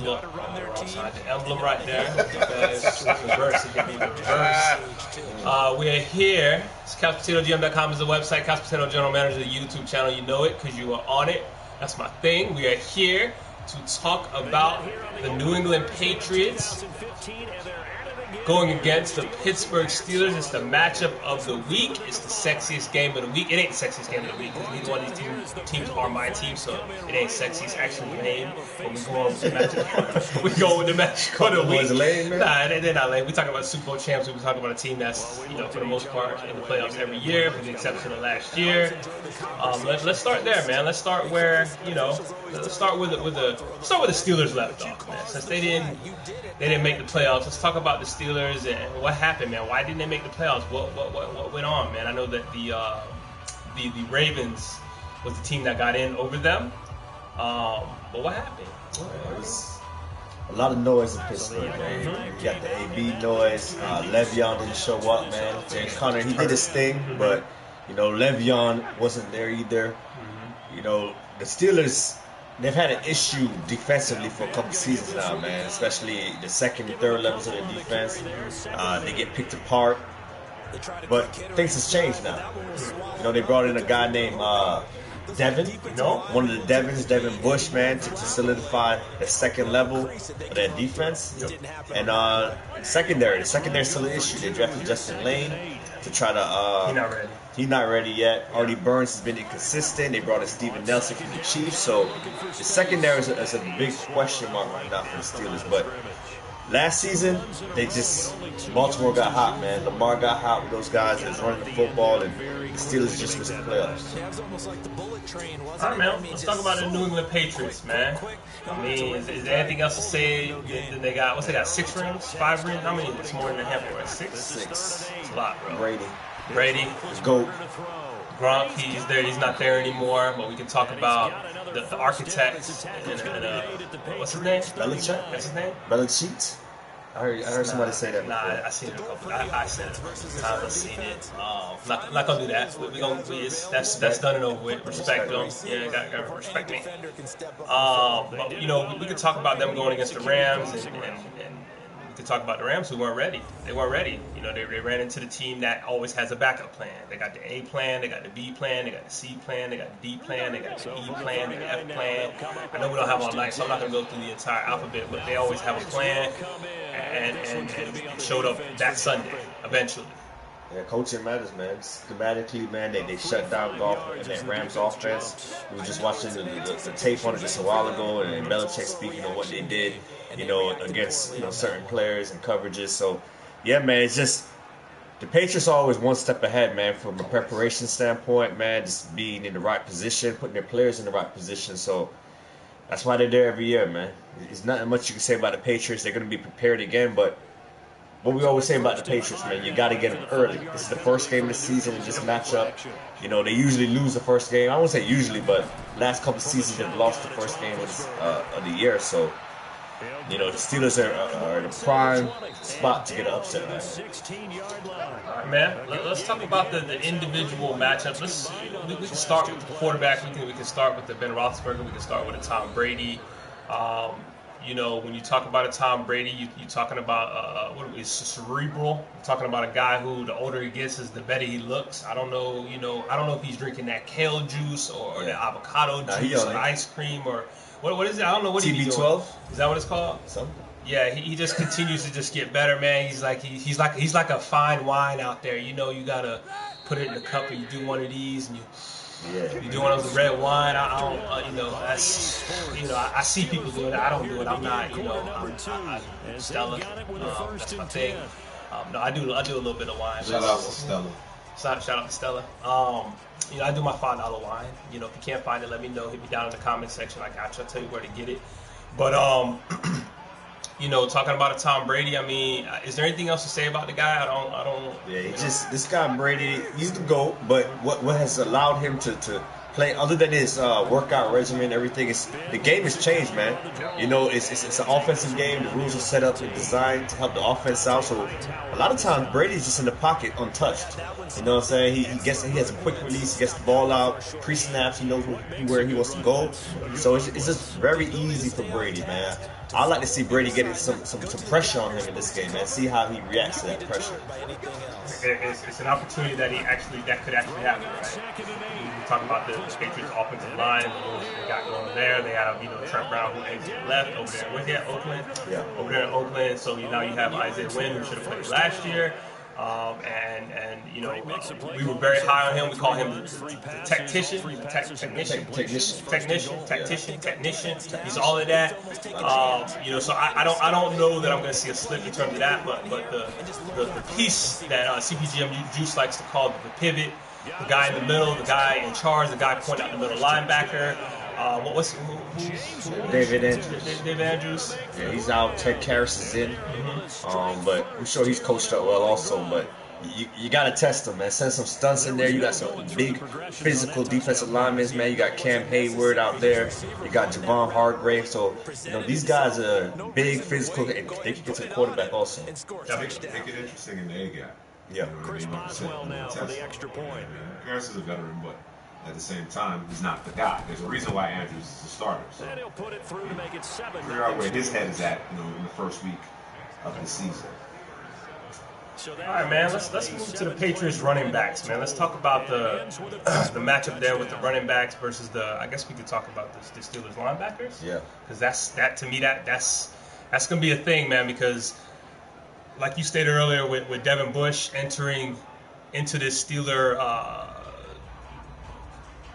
Look, the emblem right there. Reverse. It can be the reverse. We are here. It's CouchPotatoGM.com is the website. Couch Potato General Manager, the YouTube channel. You know it because you are on it. That's my thing. We are here to talk about the New England Patriots going against the Pittsburgh Steelers. It's the matchup of the week. It's the sexiest game of the week. It ain't the sexiest game of the week because neither one of these teams are my team, so it ain't sexy. It's actually lame. But we go on with the matchup. We go with the matchup of the week. Was lame, man? Nah, they're not lame. We talk about Super Bowl champs. We talk about a team that's, you know, for the most part in the playoffs every year, with the exception of last year. Let's start there, man. Let's start where, you know, let's start with the Steelers left off, man. Since they didn't make the playoffs, let's talk about the Steelers and what happened, man. Why didn't they make the playoffs? What went on, man? I know that the Ravens was the team that got in over them. But what happened? It was a lot of noise in Pittsburgh, man. You got the AB noise. Le'Veon didn't show up, man. James Conner, he did his thing, but you know Le'Veon wasn't there either. You know the Steelers, they've had an issue defensively for a couple seasons now, man. Especially the second and third levels of their defense. They get picked apart. But things has changed now. You know, they brought in a guy named Devin. No? One of the Devin Bush, man, to solidify the second level of their defense. And the secondary still an issue. They drafted Justin Lane to try to... He's not ready yet. Artie Burns has been inconsistent. They brought in Steven Nelson from the Chiefs. So the secondary is a big question mark right now for the Steelers. But last season, Baltimore got hot, man. Lamar got hot with those guys that was running the football, and the Steelers just missed the playoffs. All right, man. Let's talk about the New England Patriots, man. I mean, is there anything else to say? They got 6 rings, 5 rings? How many? It's more than a handful, right? 6? 6. It's a lot, bro. Brady. GOAT. Gronk, he's there. He's not there anymore. But we can talk about the architects and what's his name? Belichick. That's his name. Belichick. I heard somebody say that. Nah, I seen it a couple. I said it a couple times. I seen it. Not gonna do that. We gonna that's done and over with. Respect them. Yeah, gotta respect me. But you know, we could talk about them going against the Rams and we could talk about the Rams who weren't ready. They weren't ready. You know, they ran into the team that always has a backup plan. They got the A plan, they got the B plan, they got the C plan, they got the D plan, they got the E plan, the F plan. I know we don't have all night, so I'm not gonna go through the entire alphabet, but they always have a plan, and it showed up that Sunday eventually. Yeah, coaching matters, man. Schematically, man, they shut down golf and that Rams offense. We were just watching the tape on it just a while ago, and Belichick speaking on what they did, you know, against certain players and coverages. So, yeah, man, it's just the Patriots are always one step ahead, man, from a preparation standpoint, man, just being in the right position, putting their players in the right position. So that's why they're there every year, man. There's nothing much you can say about the Patriots. They're going to be prepared again, but what we always say about the Patriots, man, you got to get them early. This is the first game of the season in this matchup. You know, they usually lose the first game. I won't say usually, but last couple seasons they've lost the first game of the year. So, you know, the Steelers are in a prime spot to get an upset, man. All right, man. Let's talk about the individual matchups. We can start with the quarterback. We can start with the Ben Roethlisberger. We can start with the Tom Brady. You know, when you talk about a Tom Brady, you're talking about cerebral. You're talking about a guy who, the older he gets, is the better he looks. I don't know if he's drinking that kale juice or the avocado juice or ice cream or what is it? I don't know what he's doing. TB12? Is that what it's called? Something. Yeah, he just continues to just get better, man. He's like a fine wine out there. You know, you gotta put it in a cup and you do one of these and you do one of the red wine. I don't, that's, I see people doing it. I don't do it. I'm not, I'm Stella. That's my thing. No, I do a little bit of wine. Shout out to Stella. Shout out to Stella. I do my $5 wine. You know, if you can't find it, let me know. Hit me down in the comment section. I got you. I'll tell you where to get it. But talking about a Tom Brady, I mean, is there anything else to say about the guy? I don't. Yeah, this guy Brady, he's the GOAT. But what has allowed him to play, other than his workout regimen, everything is the game has changed, man. You know, it's an offensive game. The rules are set up and designed to help the offense out. So a lot of times Brady's just in the pocket, untouched. You know what I'm saying? He has a quick release. He gets the ball out pre-snaps. He knows where he wants to go. So it's just very easy for Brady, man. I'd like to see Brady getting some pressure on him in this game, man. See how he reacts to that pressure. It's an opportunity that could actually happen, right? We talk about the Patriots offensive line, what they got going there. They have, Trent Brown who exited left over there. Where's he at? Oakland? Yeah. Over there in Oakland. So now you have Isaiah Wynn, who should have played last year. We were very high on him. We call him the tactician. He's all of that. So I don't know that I'm going to see a slip in terms of that, but the piece that CPGM Juice likes to call the pivot, the guy in the middle, the guy in charge, the guy pointing out the middle linebacker. Who's David Andrews. David Andrews. Yeah, he's out. Ted Karras is in. But I'm sure he's coached up well also. But you got to test him, man. Send some stunts in there. You got some big physical defensive linemen, man. You got Cam Hayward out there. You got Javon Hargrave. So, these guys are big, physical, and they can get to the quarterback also. Make it interesting in the A gap. Yeah. Chris Boswell now for the extra point. Karras is a veteran, but at the same time, he's not the guy. There's a reason why Andrews is the starter. So and he'll put it through to make it 7. Figure out where his head is at, in the first week of the season. All right, man. Let's move to the Patriots running backs, man. Let's talk about the matchup there with the running backs versus I guess we could talk about the Steelers linebackers. Yeah. Because that's gonna be a thing, man. Because like you stated earlier, with Devin Bush entering into this Steeler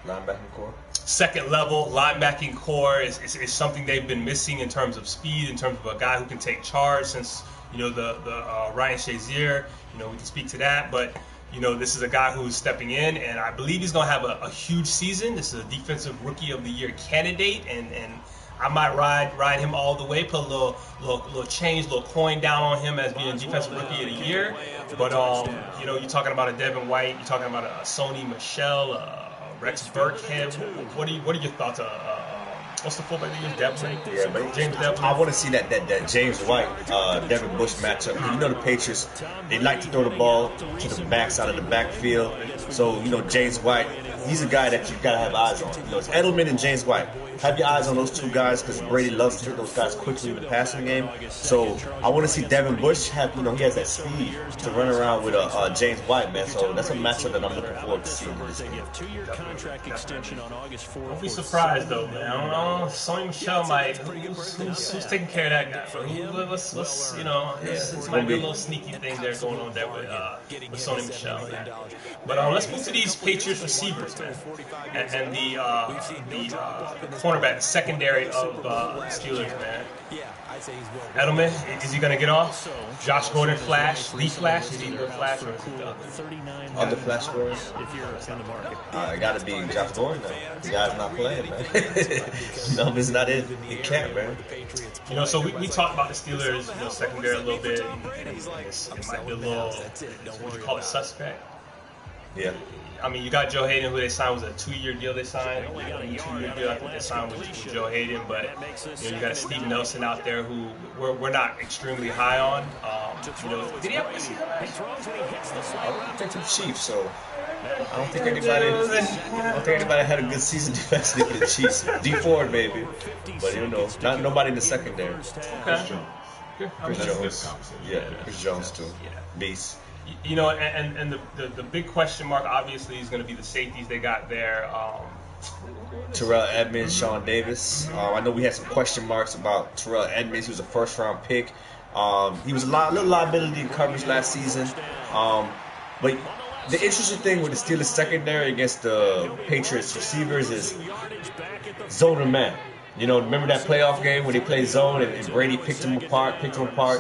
linebacking core. Second level linebacking core is something they've been missing in terms of speed, in terms of a guy who can take charge since the Ryan Shazier. We can speak to that, but this is a guy who's stepping in, and I believe he's going to have a huge season. This is a defensive rookie of the year candidate, and I might ride him all the way, put a little change, little coin down on him as being defensive rookie of the year. But you're talking about a Devin White, you're talking about a Sony Michel, Rex Burkhead. What are your thoughts? What's the fullback they use? Devlin? Yeah, but James Devlin. I want to see that James White, Devin Bush matchup. The Patriots, they like to throw the ball to the backside of the backfield. So, James White, he's a guy that you've got to have eyes on. It's Edelman and James White. Have your eyes on those two guys because Brady loves to hit those guys quickly in the passing game. So I want to see Devin Bush have, he has that speed to run around with James White, man. So that's a matchup that I'm looking forward to seeing in this game. Don't be surprised though, man. I don't know. Sony Michel might. Who's taking care of that guy? What's it might be a little sneaky thing there going on there with Sony Michel. Yeah. But let's move to these Patriots receivers, man, and the cornerback, the secondary of Steelers, man. Edelman, is he going to get off? Josh Gordon Flash, the Flash? Is he the Flash or is he the other Flash Gordon? It got to be Josh Gordon, though. The guy's not playing, man. Numbers not in camp, man. So we talked about the Steelers, secondary a little bit. It might be a little, what you call it, suspect. Yeah. I mean, you got Joe Hayden, who they signed, was a 2-year deal they signed. A 2-year deal I think they signed with Joe Hayden. But you got a Steve Nelson out there who we're not extremely high on. Did he have a season last year? I think the Chiefs, so I don't think anybody had a good season defensively for the Chiefs. D Ford, maybe, but not nobody in the secondary. Okay. Chris Jones, Chris Jones too. Beast. And the big question mark obviously is going to be the safeties they got there. Terrell Edmonds, Sean Davis. I know we had some question marks about Terrell Edmonds, who was a first-round pick. He was a little liability in coverage last season. But the interesting thing with the Steelers secondary against the Patriots receivers is zone and man. Remember that playoff game when they played zone and Brady picked them apart?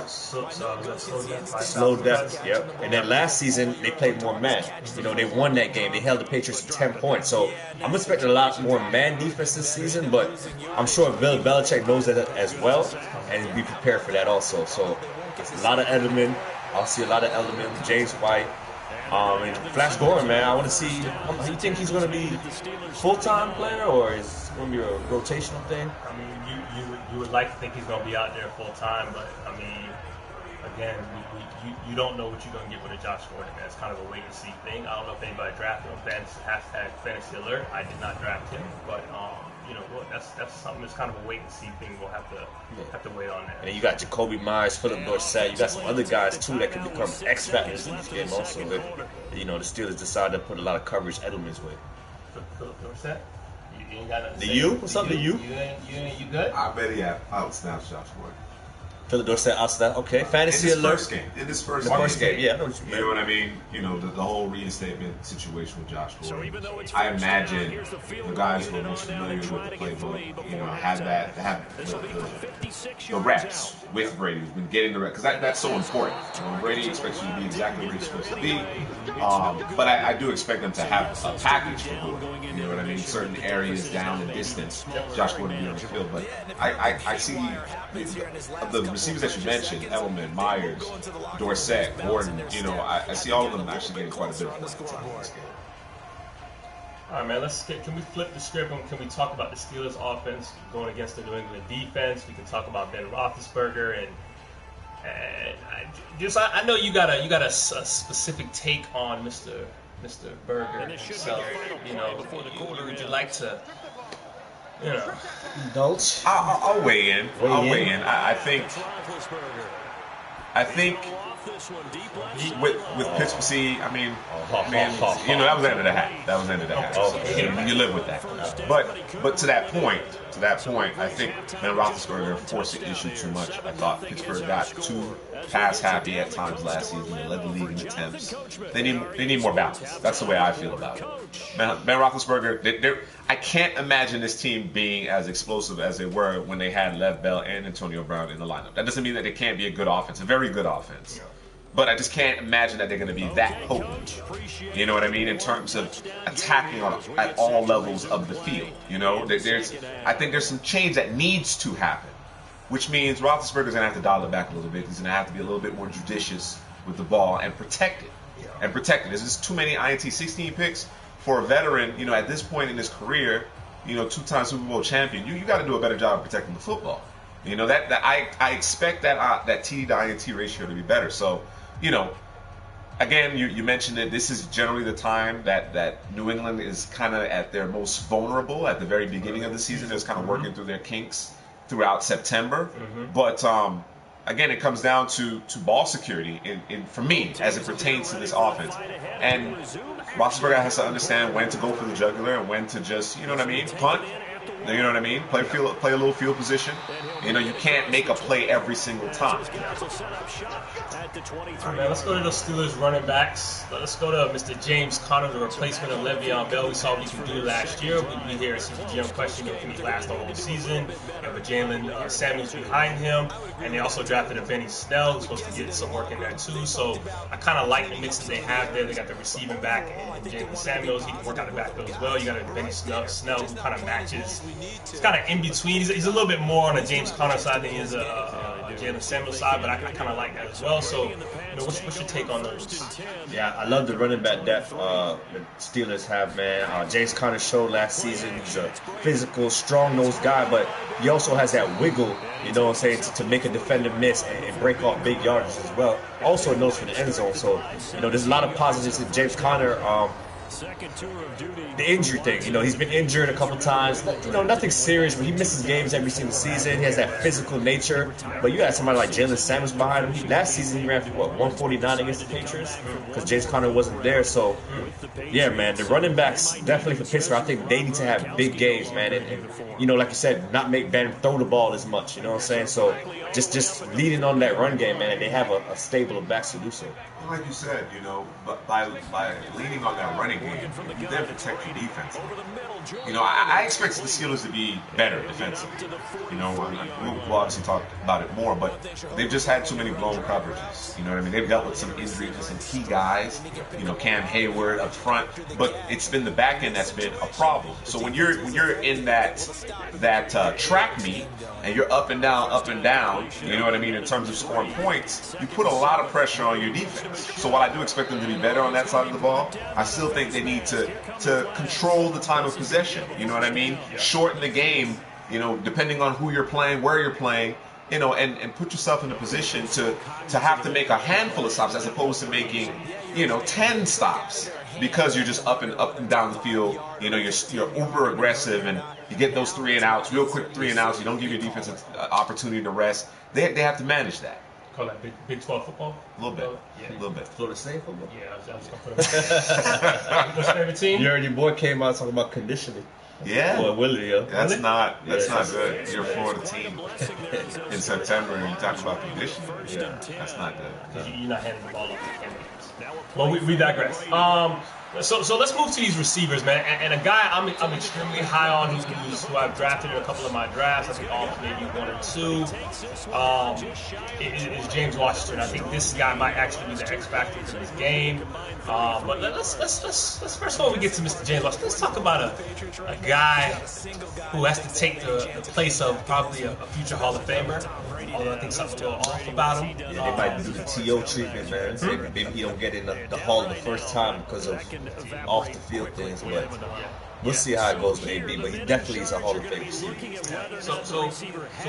Slow depth, yep. And then last season, they played more man. They won that game. They held the Patriots to 10 points. So I'm expecting a lot more man defense this season, but I'm sure Bill Belichick knows that as well and be prepared for that also. So it's a lot of Edelman. I'll see a lot of Edelman, James White. And Flash Gordon, man, I want to see. Do you think he's going to be full-time player or is it going to be a rotational thing? I mean, you would like to think he's going to be out there full-time, but I mean, again, you don't know what you're going to get with a Josh Gordon. Man. It's kind of a wait-and-see thing. I don't know if anybody drafted him. #fantasy alert. I did not draft him, but that's something that's kind of a wait and see thing. We'll have to wait on that. And you got Jacoby Myers, Philip Dorsett. You got some other guys too that can become X factors in this game. Also, if the Steelers decide to put a lot of coverage Edelman's way. Philip Dorsett. You ain't got nothing to The say. U? What's up, the U? You good? I bet he outsnaps Josh Gordon. Philip Dorsett outside. Okay, fantasy alert. In this first game. Yeah, I know what you You mean. know what I mean? The whole reinstatement situation with Josh Gordon. I imagine the guys who are most familiar with the playbook, have the reps with Brady, who's been getting the reps, because that's so important. Brady expects you to be exactly where you're supposed to be, but I do expect them to have a package for Gordon. You know what I mean? Certain areas down and distance, Josh Gordon be on the field, but I see the receivers that you mentioned, Edelman, Myers, Dorsett, Gordon, I see all of them actually getting quite a bit of playing time in this game. All right, man. Can we flip the script and can we talk about the Steelers' offense going against the New England defense? We can talk about Ben Roethlisberger and I know you got a specific take on Mr. Berger himself. Would you like to? Indulge. I'll weigh in. I think with Pittsburgh, that was the end of the hat. So, you live with that. But to that point, I think Ben Roethlisberger forced the issue too much. I thought Pittsburgh got too pass happy at times last season. They led the league in attempts. They need more balance. That's the way I feel about it. Ben Roethlisberger, I can't imagine this team being as explosive as they were when they had Lev Bell and Antonio Brown in the lineup. That doesn't mean that they can't be a good offense, a very good offense. But I just can't imagine that they're going to be that potent. You know what I mean? In terms of attacking at all levels of the field. I think there's some change that needs to happen, which means Roethlisberger's going to have to dial it back a little bit. He's going to have to be a little bit more judicious with the ball and protect it. There's just too many INT 16 picks for a veteran. At this point in his career, two-time Super Bowl champion. You got to do a better job of protecting the football. That I expect that TD to INT ratio to be better. So. Again, you mentioned it. This is generally the time that New England is kind of at their most vulnerable at the very beginning of the season. They're kind of working through their kinks throughout September. But again, it comes down to ball security for me as it pertains to this offense. And Roethlisberger has to understand when to go for the jugular and when to just, punt. You know what I mean? Play a little field position. You can't make a play every single time. All right, man, let's go to the Steelers running backs. Let's go to Mr. James Conner, the replacement of Le'Veon Bell. We saw what he could do last year. We hear a CPGM question if he last the whole season. But Jalen Samuels behind him. And they also drafted a Benny Snell who's supposed to get some work in there too. So I kind of like the mix that they have there. They got the receiving back and Jalen Samuels. He can work out the backfield as well. You got a Benny Snell who kind of matches. He's kind of in between. He's a little bit more on the James Conner side than he is a Jalen Samuels side, but I kind of like that as well. So, what's your take on those? Yeah, I love the running back depth the Steelers have, man. James Conner showed last season he's a physical, strong-nosed guy, but he also has that wiggle, to make a defender miss and break off big yards as well. Also knows for the end zone. So, there's a lot of positives in James Conner. The injury thing, he's been injured a couple times. Nothing serious, but he misses games every single season. He has that physical nature. But you got somebody like Jalen Samuels behind him. Last season he ran for 149 against the Patriots because James Conner wasn't there. So, yeah, man, the running backs definitely for Pittsburgh. I think they need to have big games, man. And like you said, not make Ben throw the ball as much. You know what I'm saying? So just leading on that run game, man. And they have a stable of backs to do so. Like you said, but by leaning on that running game, you then protect your defense. I expect the Steelers to be better defensively. We'll obviously talk about it more, but they've just had too many blown coverages. You know what I mean? They've dealt with some injuries to some key guys. Cam Hayward up front, but it's been the back end that's been a problem. So when you're in that track meet and you're up and down, you know what I mean, in terms of scoring points, you put a lot of pressure on your defense. So while I do expect them to be better on that side of the ball, I still think they need to control the time of possession. You know what I mean? Shorten the game, depending on who you're playing, where you're playing, and put yourself in a position to have to make a handful of stops as opposed to making, 10 stops because you're just up and down the field. You're uber aggressive and You get those 3 and outs, real quick 3 and outs. You don't give your defense an opportunity to rest. They have to manage that. Call that Big 12 football? A little bit. Yeah. A little bit. Florida State football. Yeah, I was going to put them What's your favorite team? You heard your boy came out talking about conditioning. Yeah. Boy, Willie, yo. That's not good. Your Florida team in September and you talk about conditioning. Yeah. That's not good. You're not handing the ball off to candidates. Well, we digress. So let's move to these receivers, man. And a guy I'm extremely high on who I've drafted in a couple of my drafts. I think all maybe 1 or 2. Is James Washington. I think this guy might actually be the X factor for this game. But let's first of all we get to Mr. James Washington. Let's talk about a guy who has to take the place of probably a future Hall of Famer. Although I think something's a little off about him. Yeah, they might do the TO treatment, man. Maybe he don't get in the Hall the first time because of off the field things, but we'll see how it goes with AB. But he definitely is a Hall of Fame receiver. So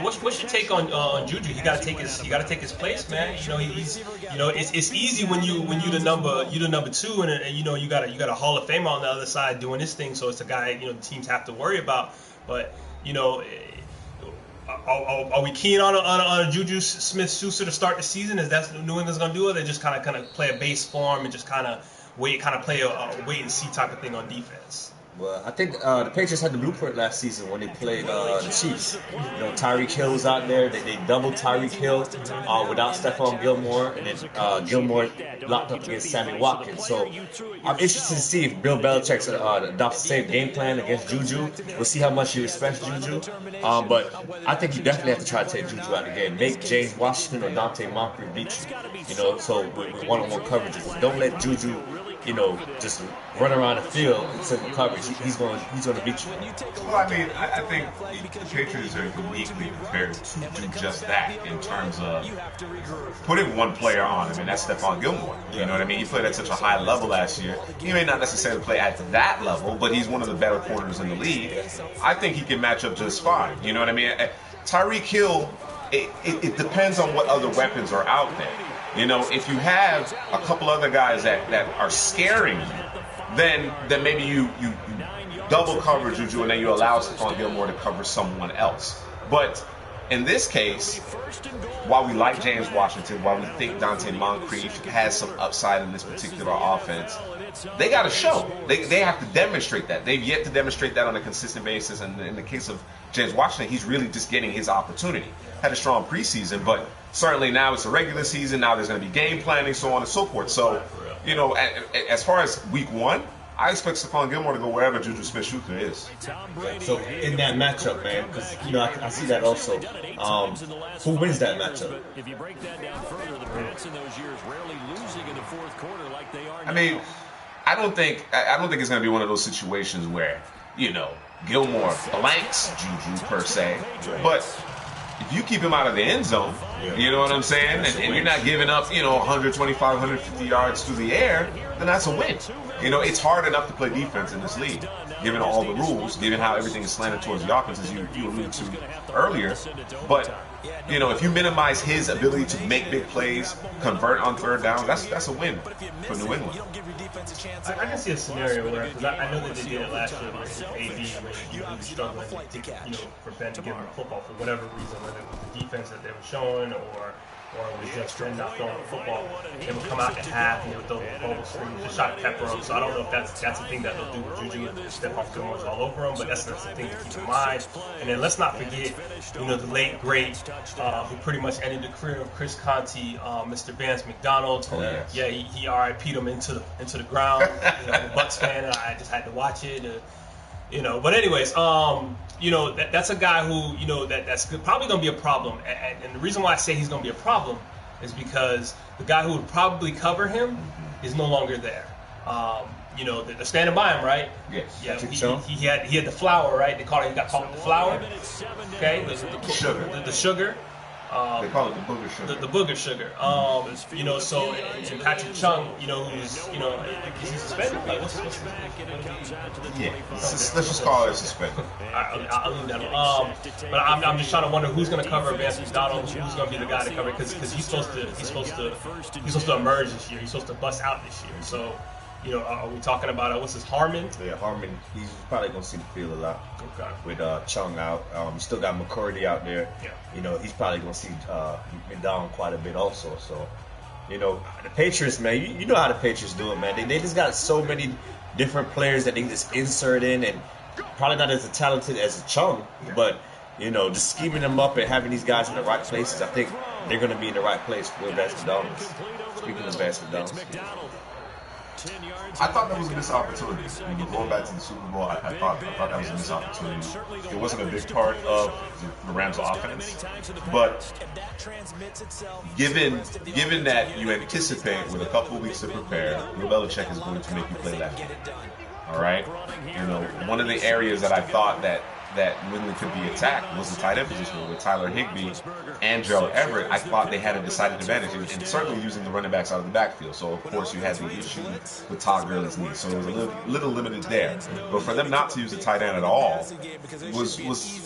what's your take on Juju? He got to take his place, man. It's easy when you the number 2 and you got a Hall of Famer on the other side doing this thing. So it's a guy the teams have to worry about. But Are we keen on a Juju Smith-Schuster to start the season? Is that what New England's gonna do, or they just kind of play a base form and just play a wait and see type of thing on defense? Well, I think the Patriots had the blueprint last season when they played the Chiefs. Tyreek Hill was out there. They doubled Tyreek Hill without Stephon Gilmore, and then Gilmore locked up against Sammy Watkins. So I'm interested to see if Bill Belichick adopts the same game plan against Juju. We'll see how much he respects Juju. But I think you definitely have to try to take Juju out of the game. Make James Washington or Dante Moncrief beat you. So with one-on-one coverages. Don't let Juju just run around the field in simple coverage. He's going to beat you. Well, I mean, I think the Patriots are uniquely prepared to do just that in terms of putting one player on. I mean, that's Stephon Gilmore. You know what I mean? He played at such a high level last year. He may not necessarily play at that level, but he's one of the better corners in the league. I think he can match up just fine. You know what I mean? Tyreek Hill, it depends on what other weapons are out there. If you have a couple other guys that are scaring you, then maybe you double cover Juju and then you allow Stephon Gilmore to cover someone else. But in this case, while we like James Washington, while we think Dante Moncrief has some upside in this particular offense, they got to show. They have to demonstrate that. They've yet to demonstrate that on a consistent basis. And in the case of James Washington, he's really just getting his opportunity. Had a strong preseason, but certainly now it's a regular season. Now there's going to be game planning, so on and so forth. So, as far as week 1, I expect Stephon Gilmore to go wherever Juju Smith-Schuster is. So in that matchup, man, because I see that also. Who wins that matchup? If you break that down further, the Pats in those years rarely losing in the fourth quarter like they are now. I mean, I don't think it's going to be one of those situations where Gilmore blanks Juju per se, but if you keep him out of the end zone, you know what I'm saying, and you're not giving up 125, 150 yards through the air, then that's a win. It's hard enough to play defense in this league, given all the rules, given how everything is slanted towards the offense, as you alluded to earlier. But if you minimize his ability to make big plays, convert on third down, that's a win for New England. I can see a scenario where, because I know that they did it last year with AB, where he was struggling to for Ben to give him the football for whatever reason, whether it was the defense that they were showing or it was just Ben not throwing the football. They would come out at half and they would throw the bubble screens, just try to pepper him. So I don't know if that's a thing that they'll do with Juju and step off Gilmore's all over him, but that's the thing to keep in mind. And then let's not forget, the late great, who pretty much ended the career of Chris Conti, Mr. Vance McDonald. Oh, yes. Yeah, he RIP'd him into the ground. Bucks fan, and I just had to watch it. But anyways, that's a guy who, that's probably going to be a problem. And the reason why I say he's going to be a problem is because the guy who would probably cover him is no longer there. They're standing by him, right? Yes. Yeah. He had the flower, right? He got caught with the flower. Okay. The sugar. They call it the booger sugar. The booger sugar. So and Patrick Chung, who's is he suspended? Let's just call it suspended. I'll leave that alone. But I'm just trying to wonder who's going to cover Vance McDonald. Who's going to be the guy to cover it? Because he's supposed to emerge this year. He's supposed to bust out this year. So Are we talking about what's his Harmon? Yeah, Harmon. He's probably gonna see the field a lot. Okay. With Chung out, you still got McCurdy out there. Yeah. He's probably gonna see McDonald quite a bit also. So, the Patriots, man, you know how the Patriots do it, man. They just got so many different players that they just insert in, and probably not as talented as Chung, but just scheming them up and having these guys in the right places. I think they're gonna be in the right place with Vance McDonald's. Speaking of Vance McDonald's. I thought that was a missed opportunity. Going back to the Super Bowl, I thought that was a missed opportunity. It wasn't a big part of the Rams' offense, but given that you anticipate with a couple of weeks to prepare, Bill Belichick is going to make you play left. All right, one of the areas that I thought that New England could be attacked was the tight end position with Tyler Higbee and Gerald Everett. I thought they had a decided advantage, and certainly using the running backs out of the backfield. So, of course, you had the issue with Todd Gurley's knee, so it was a little limited there. But for them not to use the tight end at all was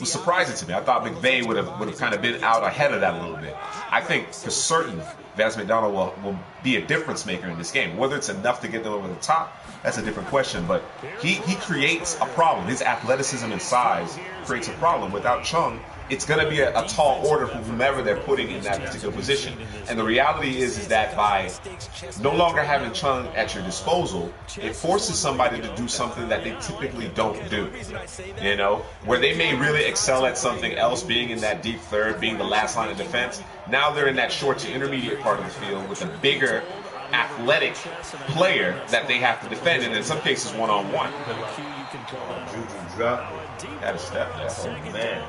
surprising to me. I thought McVay would have kind of been out ahead of that a little bit. I think for certain Vance McDonald will be a difference maker in this game. Whether it's enough to get them over the top, that's a different question. But he creates a problem. His athleticism and size creates a problem. Without Chung, it's going to be a tall order for whomever they're putting in that particular position. And the reality is that by no longer having Chung at your disposal, it forces somebody to do something that they typically don't do. Where they may really excel at something else, being in that deep third, being the last line of defense. Now they're in that short to intermediate part of the field with a bigger athletic player that they have to defend, and in some cases one-on-one. Juju drop. Had a step. Oh, man.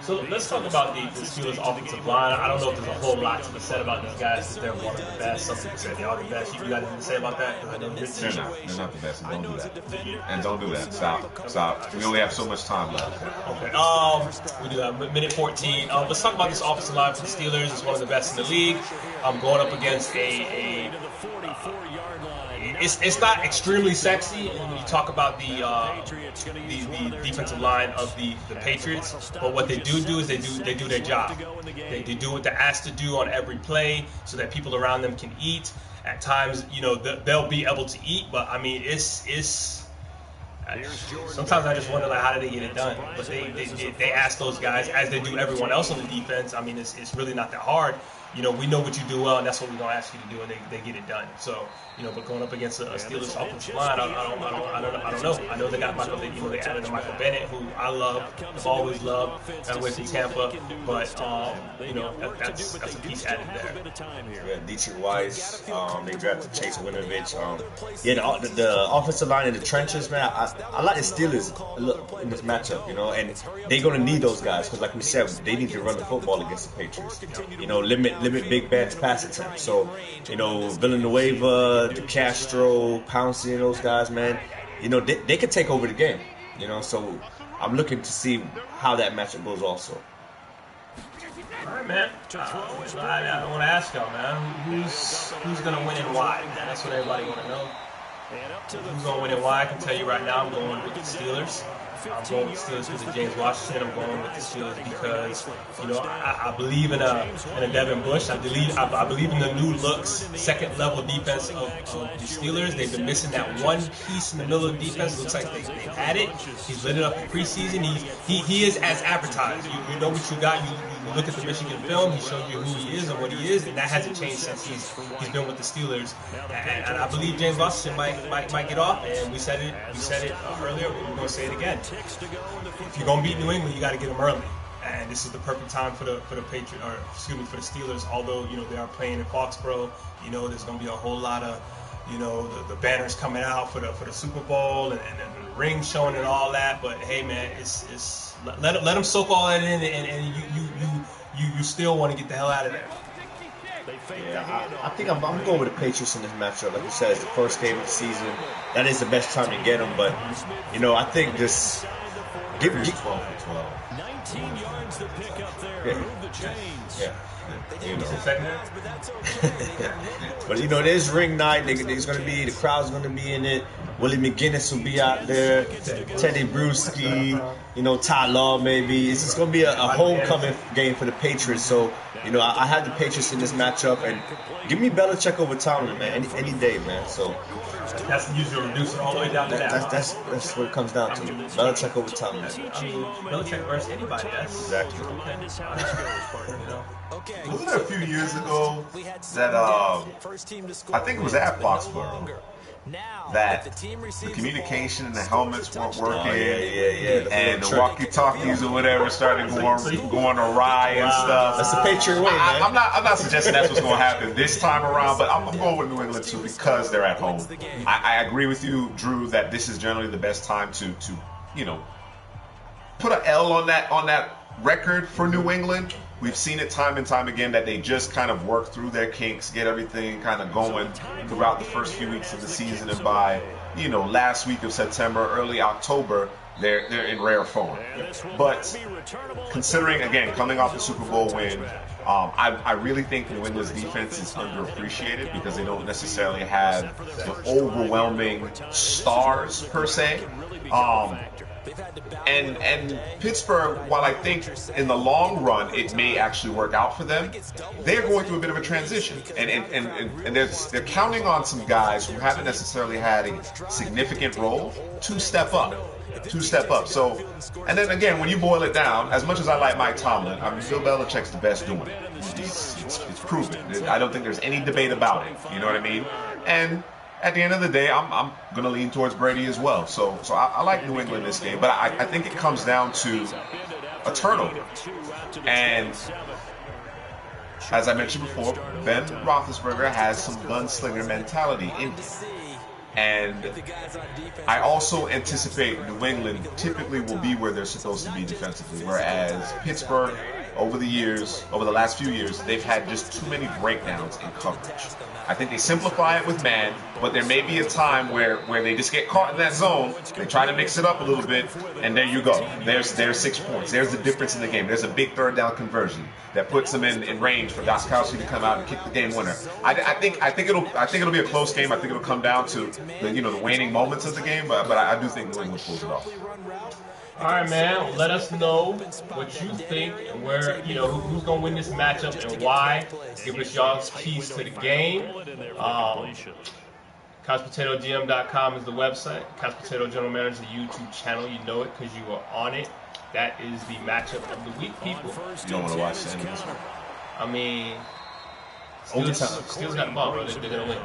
So let's talk about the Steelers' offensive line. I don't know if there's a whole lot to be said about these guys because they're one of the best. Some people say they are the best. You got anything to say about that? They're not the best. And don't do that. And don't do that. Stop. We only have so much time left. Okay. We do have minute 14. Let's talk about this offensive line for the Steelers. It's one of the best in the league. Going up against it's not extremely sexy when you talk about the defensive line of the Patriots, but what they do is they do their job. They do what they're asked to do on every play so that people around them can eat. At times, they'll be able to eat, but I mean, it's sometimes I just wonder how do they get it done. But they ask those guys, as they do everyone else on the defense. I mean, it's really not that hard. We know what you do well, and that's what we're going to ask you to do, and they get it done. So, but going up against a Steelers offensive line, I don't know. I know they got Michael, they added a Michael Bennett, who I love, have always loved, got away from Tampa, but, that's a piece added there. Yeah, Dietrich Weiss, they drafted Chase Winovich. The offensive line in the trenches, man, I like the Steelers in this matchup, and they're going to need those guys, because like we said, they need to run the football against the Patriots. Limit Big Ben's pass attempt. So, Villanueva, DeCastro, Pouncey, and those guys, man, they could take over the game. So I'm looking to see how that matchup goes also. All right, man. I want to ask y'all, man, who's going to win and why? That's what everybody want to know. Who's going to win and why? I can tell you right now, I'm going with the Steelers. I'm going with the Steelers because of James Washington. I'm going with the Steelers because, I believe in a Devin Bush. I believe in the new looks, second level defense of the Steelers. They've been missing that one piece in the middle of the defense. It looks like they've had it. He's lit it up in preseason. He is as advertised. You know what you got. You look at the Michigan film. He showed you who he is and what he is, and that hasn't changed since he's been with the Steelers. And I believe James Washington might get off. And we said it earlier. We're going to say it again. If you're gonna beat New England, you got to get them early, and this is the perfect time for the for the Steelers. Although they are playing in Foxborough, there's gonna be a whole lot of the banners coming out for the Super Bowl and the ring showing and all that. But hey, man, it's let them soak all that in, and you still want to get the hell out of there. Yeah, I think I'm going with the Patriots in this matchup. Like you said, it's the first game of the season. That is the best time to get them. But, I think this... Get 12 for 12. 19 yards to pick up there. Move the chains. Yeah. But, there's ring night. The crowd's going to be in it. Willie McGinnis will be out there, Teddy Bruschi, you know, Ty Law maybe. It's just going to be a homecoming game for the Patriots. So, you know, I had the Patriots in this matchup, and give me Belichick over Tomlin, man, any day, man. So that's usually reducing all the way down to that. That's what it comes down to. Belichick over Tomlin. I mean, Belichick versus anybody. That's exactly. Wasn't it a few years ago that I think it was at Foxborough that the communication and the helmets weren't working, and the walkie-talkies or whatever started going awry and stuff. That's the Patriot way, man. I'm not suggesting that's what's going to happen this time around, but I'm going with New England too because they're at home. I agree with you, Drew, that this is generally the best time to you know, put an L on that record for New England. We've seen it time and time again that they just kind of work through their kinks, get everything kind of going throughout the first few weeks of the season, and by, you know, last week of September, early October, they're in rare form. But considering, again, coming off the Super Bowl win, I really think New England's defense is underappreciated because they don't necessarily have the overwhelming stars per se. And Pittsburgh, while I think in the long run it may actually work out for them, they're going through a bit of a transition, and they're counting on some guys who haven't necessarily had a significant role to step up. So, and then again, when you boil it down, as much as I like Mike Tomlin, I mean, Bill Belichick's the best doing it. It's proven. I don't think there's any debate about it. You know what I mean? And at the end of the day, I'm going to lean towards Brady as well. So I like New England this game, but I think it comes down to a turnover. And as I mentioned before, Ben Roethlisberger has some gunslinger mentality in him. And I also anticipate New England typically will be where they're supposed to be defensively, whereas Pittsburgh, over the last few years, they've had just too many breakdowns in coverage. I think they simplify it with man, but there may be a time where they just get caught in that zone, they try to mix it up a little bit, and there you go. There's 6 points. There's the difference in the game. There's a big third down conversion that puts them in range for Gostkowski to come out and kick the game winner. I think it'll be a close game. I think it'll come down to the waning moments of the game, but I do think New England pulls it off. All right, man. Let us know what you think and where, who's going to win this matchup and why. Give us y'all's keys to the game. CouchPotatoGM.com is the website. Couch Potato General Manager YouTube channel. You know it because you are on it. That is the matchup of the week, people. You don't want to watch any of this one? I mean, Steelers got the ball, bro. They're going to win.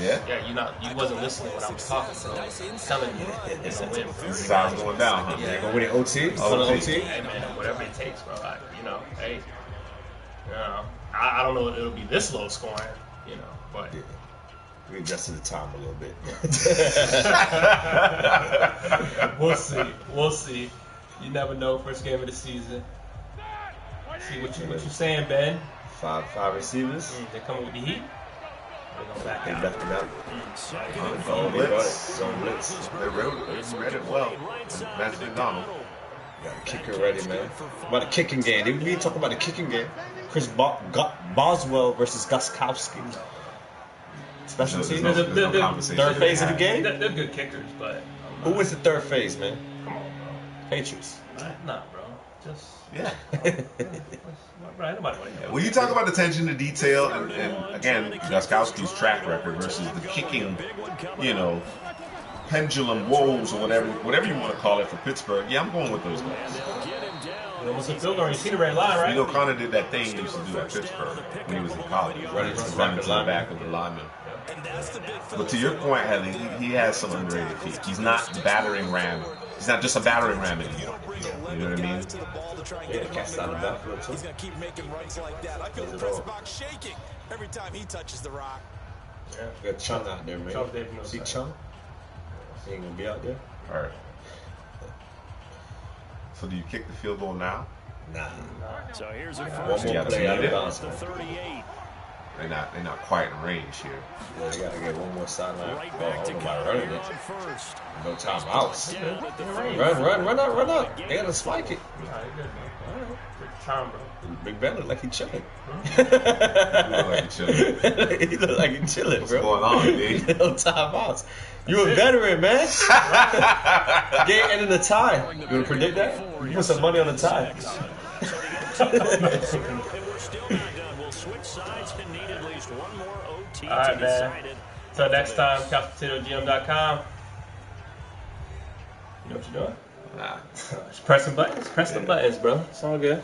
Yeah? Yeah, you wasn't listening when I was talking, so I'm telling you, it's a win. This is how it's going down, huh? Yeah, they're going to win it OT? OT? Hey, man, whatever it takes, bro. I don't know if it'll be this low scoring, but... Yeah. We adjusted the time a little bit. We'll see. You never know. First game of the season. See what you saying, Ben? Five receivers. They're coming with the heat. They left it out. Zone blitz. They read it well. That's McDonald. Got a kicker ready, man. About the kicking game. They be talking about the kicking game. Chris Boswell versus Gostkowski. Special team. Third phase of the game. They're good kickers, but who wins the third phase, man? Come on, bro. Patriots. Nah, bro. Just right. When you talk about attention to detail, and again, Gostkowski's track record versus the kicking, pendulum woes or whatever you want to call it for Pittsburgh, I'm going with those guys. Almost a field goal. You see the red line, right? Connor did that thing he used to do at Pittsburgh when he was in college, running to the back of the lineman. But to your point, Headley, he has some underrated feet. He's not the battering ram. He's not just a battering ram anymore. You know what I mean? Yeah, catch out of the backfield too. He's gonna keep making runs like that. I feel the press box shaking every time he touches the rock. Yeah, we got Chung out there, man. See Chung? He ain't gonna be out there. All right. So do you kick the field goal now? Nah. So here's a first. One more play out of bounds. 38. They're not quite in range here. Yeah, they gotta get one more sideline. Right back to running it. first. No timeouts. Run out. They gotta spike it. Time, bro. Big Ben look like he chilling. He look like he chilling. He look like he chilling, What's bro. going on, dude? No timeouts. You a veteran, man. Game ending the tie. You wanna predict that? You put some money on the tie. And we're still not done. We'll switch sides and need at least one more OT All right, to man. decide it. Till next time, CouchPotatoGM.com. You know what you're doing? Nah. Just pressing buttons. Press the buttons, bro. It's all good.